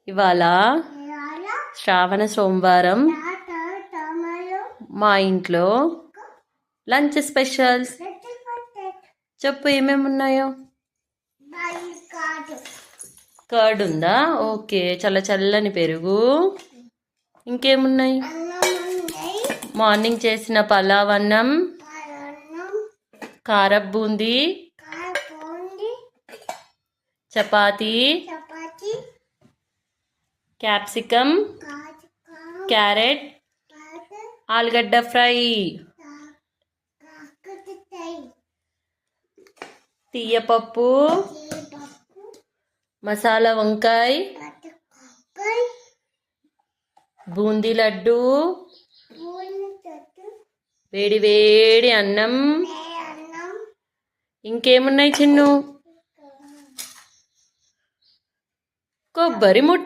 ఇవాళ శ్రావణ సోమవారం మా ఇంట్లో లంచ్ స్పెషల్స్. చెప్పు ఏమేమి ఉన్నాయో. కర్డ్ ఉందా? ఓకే. చల్ల చల్లని పెరుగు. ఇంకేమున్నాయి? మార్నింగ్ చేసిన పలావ్ అన్నం, కారపు బూందీ, చపాతీ, క్యాప్సికమ్, క్యారెట్, ఆలుగడ్డ ఫ్రై, తీయపప్పు, మసాలా వంకాయ, బూందీ లడ్డు, వేడి వేడి అన్నం. ఇంకేమున్నాయి చిన్ను? కొబ్బరి ముట్ట.